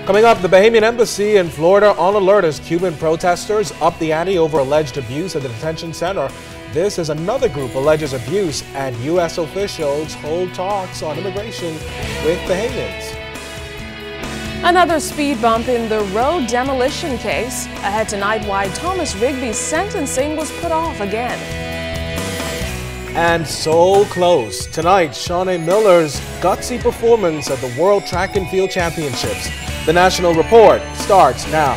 Coming up, the Bahamian Embassy in Florida on alert as Cuban protesters up the ante over alleged abuse at the detention center. This as another group alleges abuse and U.S. officials hold talks on immigration with Bahamians. Another speed bump in the road demolition case. Ahead tonight, why Thomas Rigby's sentencing was put off again. And so close. Tonight, Shawnee Miller's gutsy performance at the World Track and Field Championships. The National Report starts now.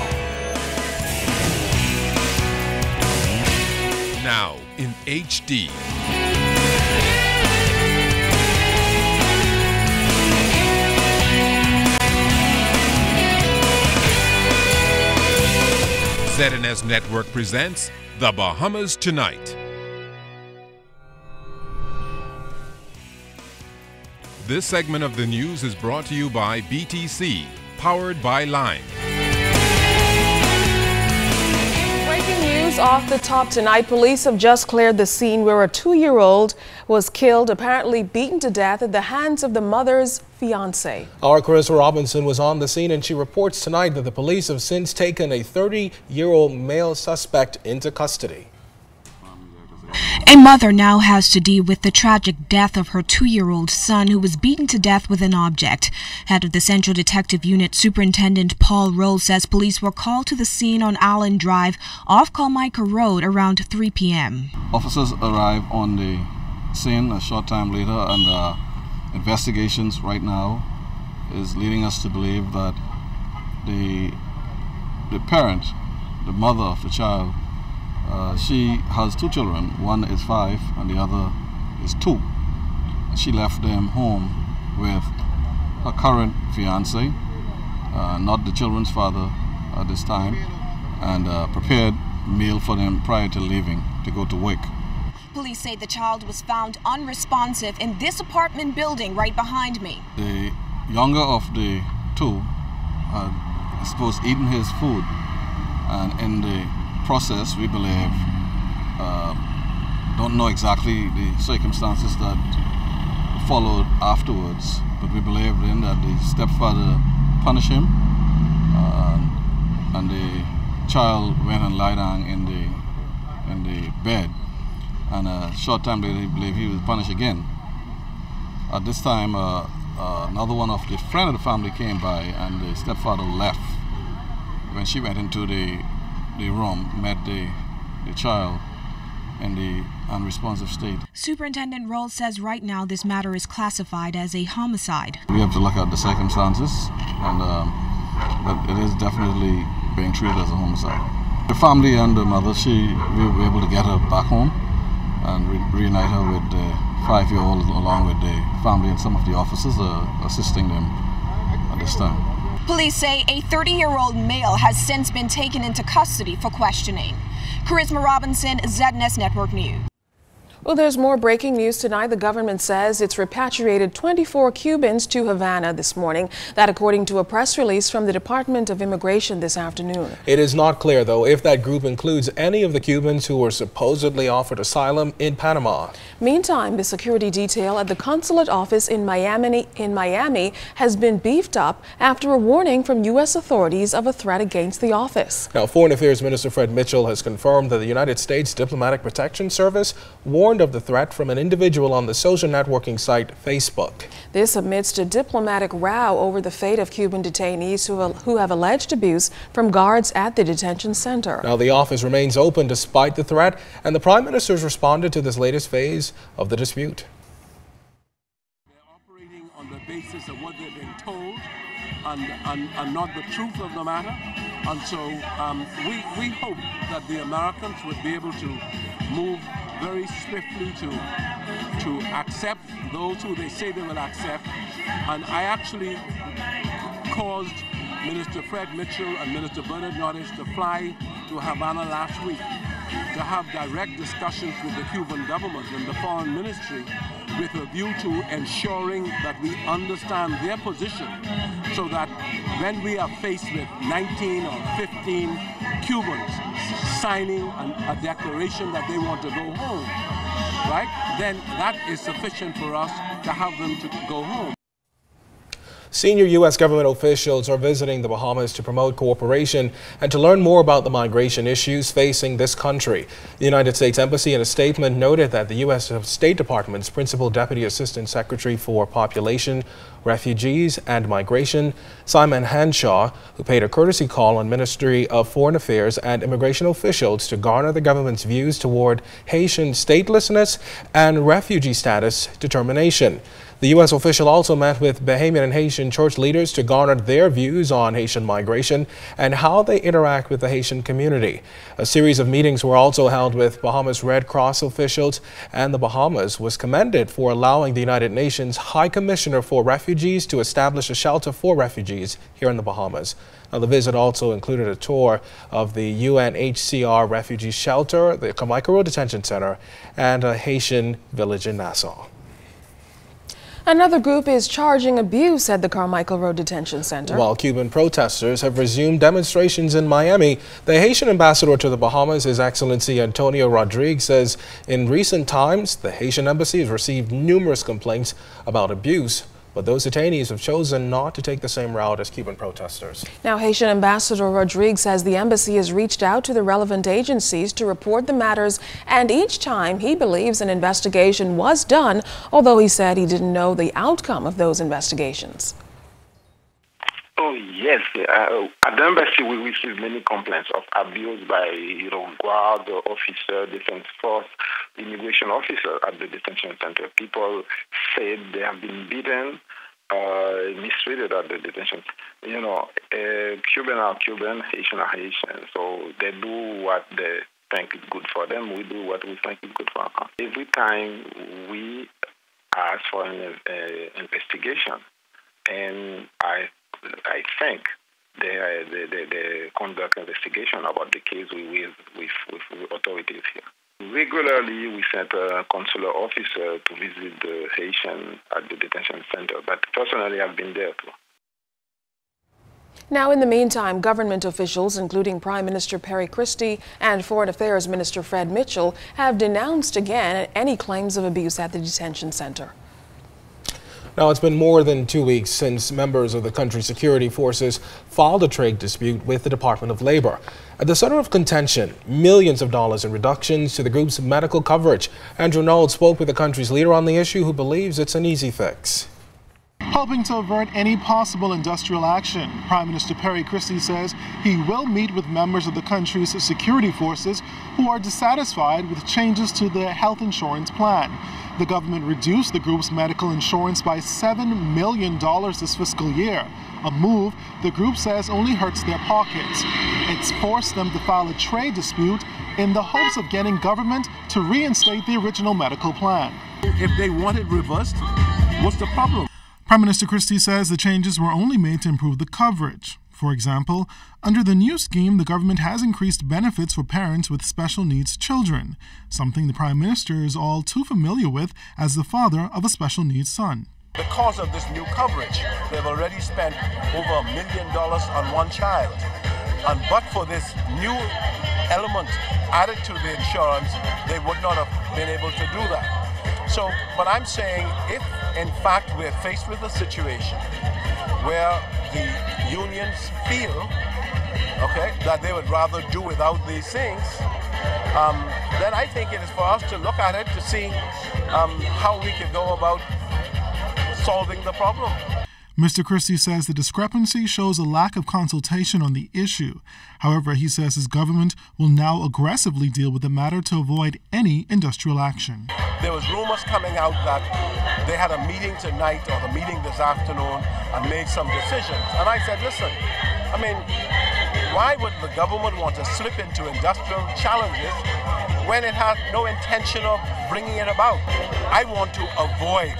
Now in HD. ZNS Network presents The Bahamas Tonight. This segment of the news is brought to you by BTC, powered by Line. Breaking news off the top tonight. Police have just cleared the scene where a 2-year-old was killed, apparently beaten to death at the hands of the mother's fiancé. Our Fri Robinson was on the scene and she reports tonight that the police have since taken a 30-year-old male suspect into custody. A mother now has to deal with the tragic death of her 2-year-old son who was beaten to death with an object. Head of the Central Detective Unit, Superintendent Paul Roll, says police were called to the scene on Allen Drive off Carmichael Road around 3 p.m. Officers arrived on the scene a short time later, and investigations right now is leading us to believe that the parent, the mother of the child, she has 2 children. One is 5 and the other is 2. She left them home with her current fiance, not the children's father at this time, and prepared meal for them prior to leaving to go to work. Police say the child was found unresponsive in this apartment building right behind me. The younger of the 2 had, I suppose, eaten his food, and in the process, we believe, don't know exactly the circumstances that followed afterwards, but we believe then that the stepfather punished him, and the child went and lied down in the bed, and a short time later, we believe he was punished again. At this time, another one of the friend of the family came by, and the stepfather left. When she went into the room, met the child in the unresponsive state. Superintendent Roll says right now this matter is classified as a homicide. We have to look at the circumstances, and but it is definitely being treated as a homicide. The family and the mother, we were able to get her back home and reunite her with the 5-year-old along with the family, and some of the officers are assisting them at this time. Police say a 30-year-old male has since been taken into custody for questioning. Fri Robinson, ZNS Network News. Well, there's more breaking news tonight. The government says it's repatriated 24 Cubans to Havana this morning. That according to a press release from the Department of Immigration this afternoon. It is not clear, though, if that group includes any of the Cubans who were supposedly offered asylum in Panama. Meantime, the security detail at the consulate office in Miami has been beefed up after a warning from U.S. authorities of a threat against the office. Now, Foreign Affairs Minister Fred Mitchell has confirmed that the United States Diplomatic Protection Service warned of the threat from an individual on the social networking site Facebook. This amidst a diplomatic row over the fate of Cuban detainees who have alleged abuse from guards at the detention center. Now, the office remains open despite the threat, and the Prime Minister has responded to this latest phase of the dispute. They're operating on the basis of what they've been told and not the truth of the matter. And so we hope that the Americans would be able to move very swiftly to accept those who they say they will accept. And I actually caused Minister Fred Mitchell and Minister Bernard Norris to fly to Havana last week to have direct discussions with the Cuban government and the foreign ministry with a view to ensuring that we understand their position, so that when we are faced with 19 or 15 Cubans signing a declaration that they want to go home, right, then that is sufficient for us to have them to go home. Senior U.S. government officials are visiting the Bahamas to promote cooperation and to learn more about the migration issues facing this country. The United States Embassy in a statement noted that the U.S. State Department's Principal Deputy Assistant Secretary for Population, Refugees and Migration, Simon Henshaw, who paid a courtesy call on Ministry of Foreign Affairs and immigration officials to garner the government's views toward Haitian statelessness and refugee status determination. The U.S. official also met with Bahamian and Haitian church leaders to garner their views on Haitian migration and how they interact with the Haitian community. A series of meetings were also held with Bahamas Red Cross officials, and the Bahamas was commended for allowing the United Nations High Commissioner for Refugees to establish a shelter for refugees here in the Bahamas. Now, the visit also included a tour of the UNHCR refugee shelter, the Carmichael Road Detention Center, and a Haitian village in Nassau. Another group is charging abuse at the Carmichael Road Detention Center. While Cuban protesters have resumed demonstrations in Miami, the Haitian ambassador to the Bahamas, His Excellency Antonio Rodriguez, says in recent times the Haitian embassy has received numerous complaints about abuse. But those detainees have chosen not to take the same route as Cuban protesters. Now, Haitian Ambassador Rodriguez says the embassy has reached out to the relevant agencies to report the matters, and each time he believes an investigation was done, although he said he didn't know the outcome of those investigations. Oh, yes. At the embassy, we receive many complaints of abuse by, guard officer, defense force, immigration officer at the detention center. People said they have been beaten, mistreated at the detention. Cuban are Cuban, Haitian are Haitian. So they do what they think is good for them. We do what we think is good for us. Every time we ask for an investigation, and I think they conduct investigation about the case with authorities here. Regularly, we sent a consular officer to visit the Haitian at the detention center, but personally, I've been there too. Now, in the meantime, government officials, including Prime Minister Perry Christie and Foreign Affairs Minister Fred Mitchell, have denounced again any claims of abuse at the detention center. Now, it's been more than 2 weeks since members of the country's security forces filed a trade dispute with the Department of Labor. At the center of contention, millions of dollars in reductions to the group's medical coverage. Andrew Knowles spoke with the country's leader on the issue, who believes it's an easy fix. Hoping to avert any possible industrial action, Prime Minister Perry Christie says he will meet with members of the country's security forces who are dissatisfied with changes to the health insurance plan. The government reduced the group's medical insurance by $7 million this fiscal year, a move the group says only hurts their pockets. It's forced them to file a trade dispute in the hopes of getting government to reinstate the original medical plan. If they want it reversed, what's the problem? Prime Minister Christie says the changes were only made to improve the coverage. For example, under the new scheme, the government has increased benefits for parents with special needs children, something the Prime Minister is all too familiar with as the father of a special needs son. Because of this new coverage, they've already spent over $1 million on one child. And but for this new element added to the insurance, they would not have been able to do that. So, but I'm saying if in fact we're faced with a situation where the unions feel, that they would rather do without these things, then I think it is for us to look at it to see how we can go about solving the problem. Mr. Christie says the discrepancy shows a lack of consultation on the issue. However, he says his government will now aggressively deal with the matter to avoid any industrial action. There was rumors coming out that they had a meeting tonight or the meeting this afternoon and made some decisions. And I said, listen, why would the government want to slip into industrial challenges when it has no intention of bringing it about? I want to avoid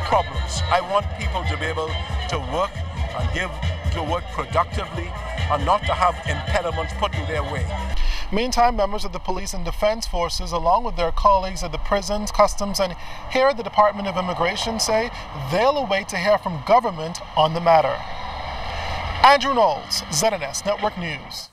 problems. I want people to be able to work and to work productively and not to have impediments put in their way. Meantime, members of the police and defense forces, along with their colleagues at the prisons, customs, and here at the Department of Immigration, say they'll await to hear from government on the matter. Andrew Knowles, ZNS Network News.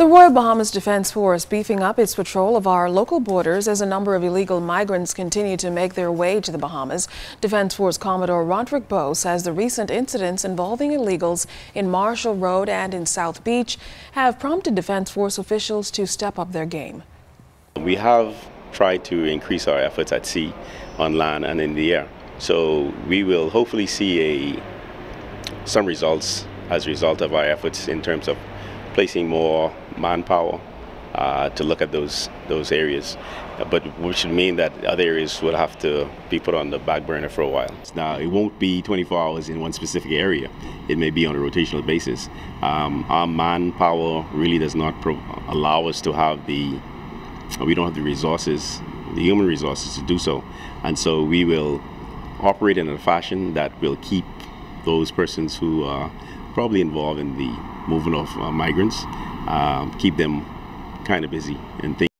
The Royal Bahamas Defense Force beefing up its patrol of our local borders as a number of illegal migrants continue to make their way to the Bahamas. Defense Force Commodore Roderick Bowe says the recent incidents involving illegals in Marshall Road and in South Beach have prompted Defense Force officials to step up their game. We have tried to increase our efforts at sea, on land and in the air. So we will hopefully see some results as a result of our efforts in terms of placing more manpower to look at those areas, but which would mean that other areas will have to be put on the back burner for a while. Now, it won't be 24 hours in one specific area. It may be on a rotational basis. Our manpower really does not allow us to have we don't have the resources, the human resources to do so. And so we will operate in a fashion that will keep those persons who are probably involved in the movement of migrants, keep them kind of busy and think.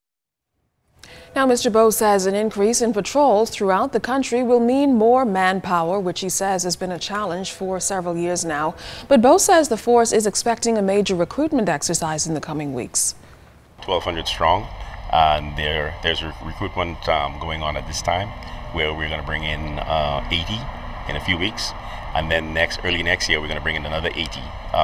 Now, Mr. Bowe says an increase in patrols throughout the country will mean more manpower, which he says has been a challenge for several years now. But Bowe says the force is expecting a major recruitment exercise in the coming weeks. 1,200 strong, and there's recruitment going on at this time, where we're going to bring in 80 in a few weeks. And then early next year, we're going to bring in another 80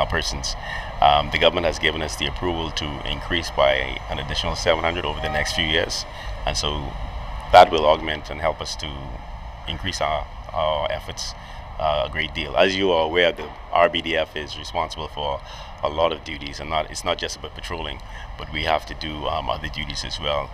persons. The government has given us the approval to increase by an additional 700 over the next few years. And so that will augment and help us to increase our efforts a great deal. As you are aware, the RBDF is responsible for a lot of duties, and it's not just about patrolling, but we have to do other duties as well.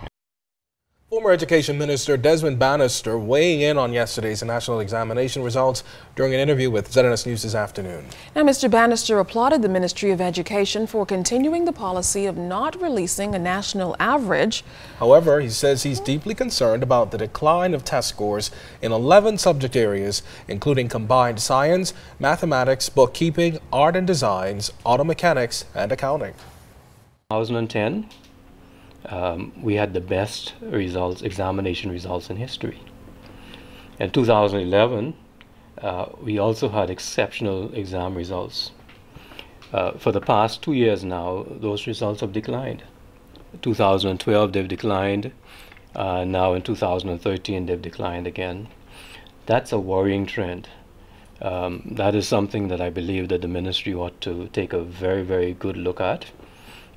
Former Education Minister Desmond Bannister weighing in on yesterday's national examination results during an interview with ZNS News this afternoon. Now, Mr. Bannister applauded the Ministry of Education for continuing the policy of not releasing a national average. However, he says he's deeply concerned about the decline of test scores in 11 subject areas, including combined science, mathematics, bookkeeping, art and designs, auto mechanics, and accounting. 2010. We had the best examination results in history. In 2011, we also had exceptional exam results. For the past 2 years now, those results have declined. 2012, they've declined. Now in 2013, they've declined again. That's a worrying trend. That is something that I believe that the ministry ought to take a very, very good look at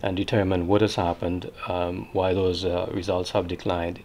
and determine what has happened, why those results have declined.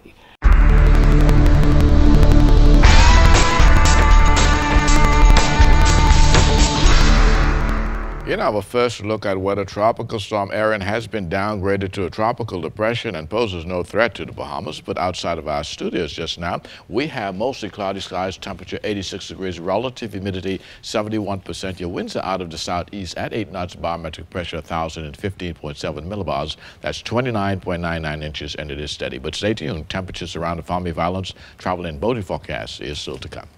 In our first look at weather, Tropical Storm Erin has been downgraded to a tropical depression and poses no threat to the Bahamas. But outside of our studios just now, we have mostly cloudy skies, temperature 86 degrees, relative humidity 71%. Your winds are out of the southeast at 8 knots, barometric pressure 1,015.7 millibars. That's 29.99 inches, and it is steady. But stay tuned. Temperatures around the Family Violence Travel and Boating forecast is still to come.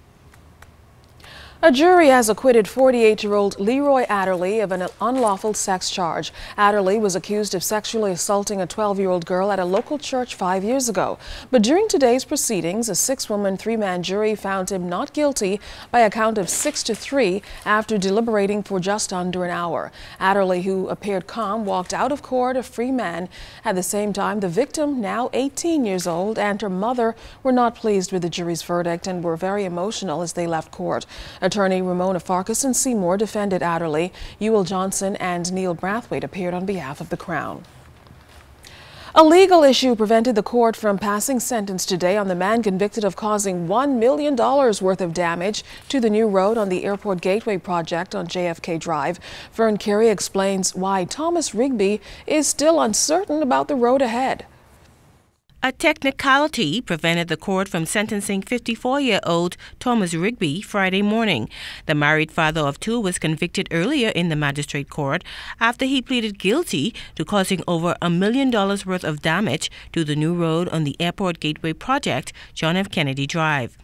A jury has acquitted 48-year-old Leroy Adderley of an unlawful sex charge. Adderley was accused of sexually assaulting a 12-year-old girl at a local church 5 years ago. But during today's proceedings, a 6-woman, 3-man jury found him not guilty by a count of 6-3 after deliberating for just under an hour. Adderley, who appeared calm, walked out of court a free man. At the same time, the victim, now 18 years old, and her mother were not pleased with the jury's verdict and were very emotional as they left court. Attorney Ramona Farquharson Seymour defended Adderley. Ewell Johnson and Neil Brathwaite appeared on behalf of the Crown. A legal issue prevented the court from passing sentence today on the man convicted of causing $1 million worth of damage to the new road on the Airport Gateway project on JFK Drive. Vern Carey explains why Thomas Rigby is still uncertain about the road ahead. A technicality prevented the court from sentencing 54-year-old Thomas Rigby Friday morning. The married father of 2 was convicted earlier in the magistrate court after he pleaded guilty to causing over $1 million worth of damage to the new road on the Airport Gateway project, John F. Kennedy Drive.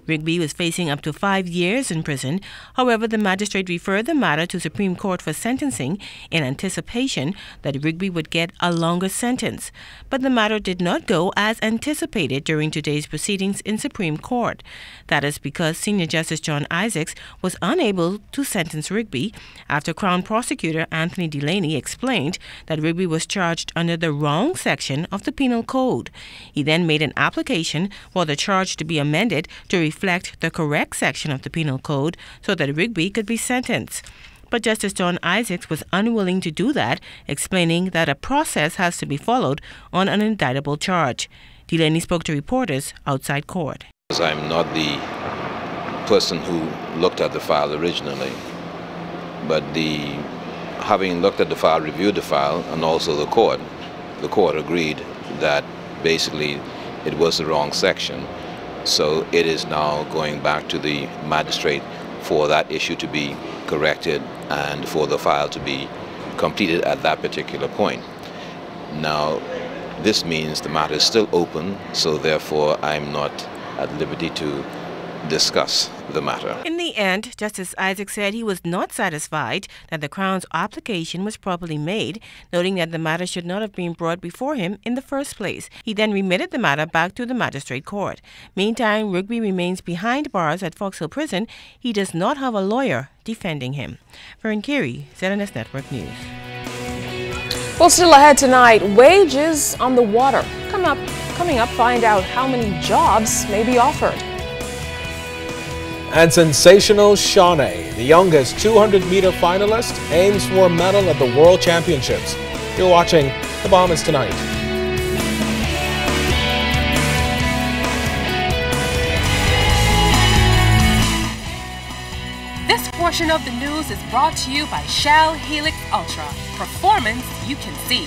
Rigby was facing up to 5 years in prison. However, the magistrate referred the matter to Supreme Court for sentencing in anticipation that Rigby would get a longer sentence. But the matter did not go as anticipated during today's proceedings in Supreme Court. That is because Senior Justice John Isaacs was unable to sentence Rigby after Crown Prosecutor Anthony Delaney explained that Rigby was charged under the wrong section of the Penal Code. He then made an application for the charge to be amended to reflect the correct section of the Penal Code so that Rigby could be sentenced. But Justice John Isaacs was unwilling to do that, explaining that a process has to be followed on an indictable charge. Delaney spoke to reporters outside court. I'm not the person who looked at the file originally, but having looked at the file, reviewed the file, and also the court agreed that basically it was the wrong section. So it is now going back to the magistrate for that issue to be corrected and for the file to be completed at that particular point. Now, this means the matter is still open, so therefore I'm not at liberty to discuss the matter. In the end, Justice Isaacs said he was not satisfied that the Crown's application was properly made, noting that the matter should not have been brought before him in the first place. He then remitted the matter back to the magistrate court. Meantime, Rigby remains behind bars at Fox Hill Prison. He does not have a lawyer defending him. Vern Carey, ZNS Network News. Well, still ahead tonight, wages on the water. Coming up, find out how many jobs may be offered. And sensational Shawnee, the youngest 200-meter finalist, aims for a medal at the World Championships. You're watching The Bahamas Tonight. This portion of the news is brought to you by Shell Helix Ultra. Performance you can see.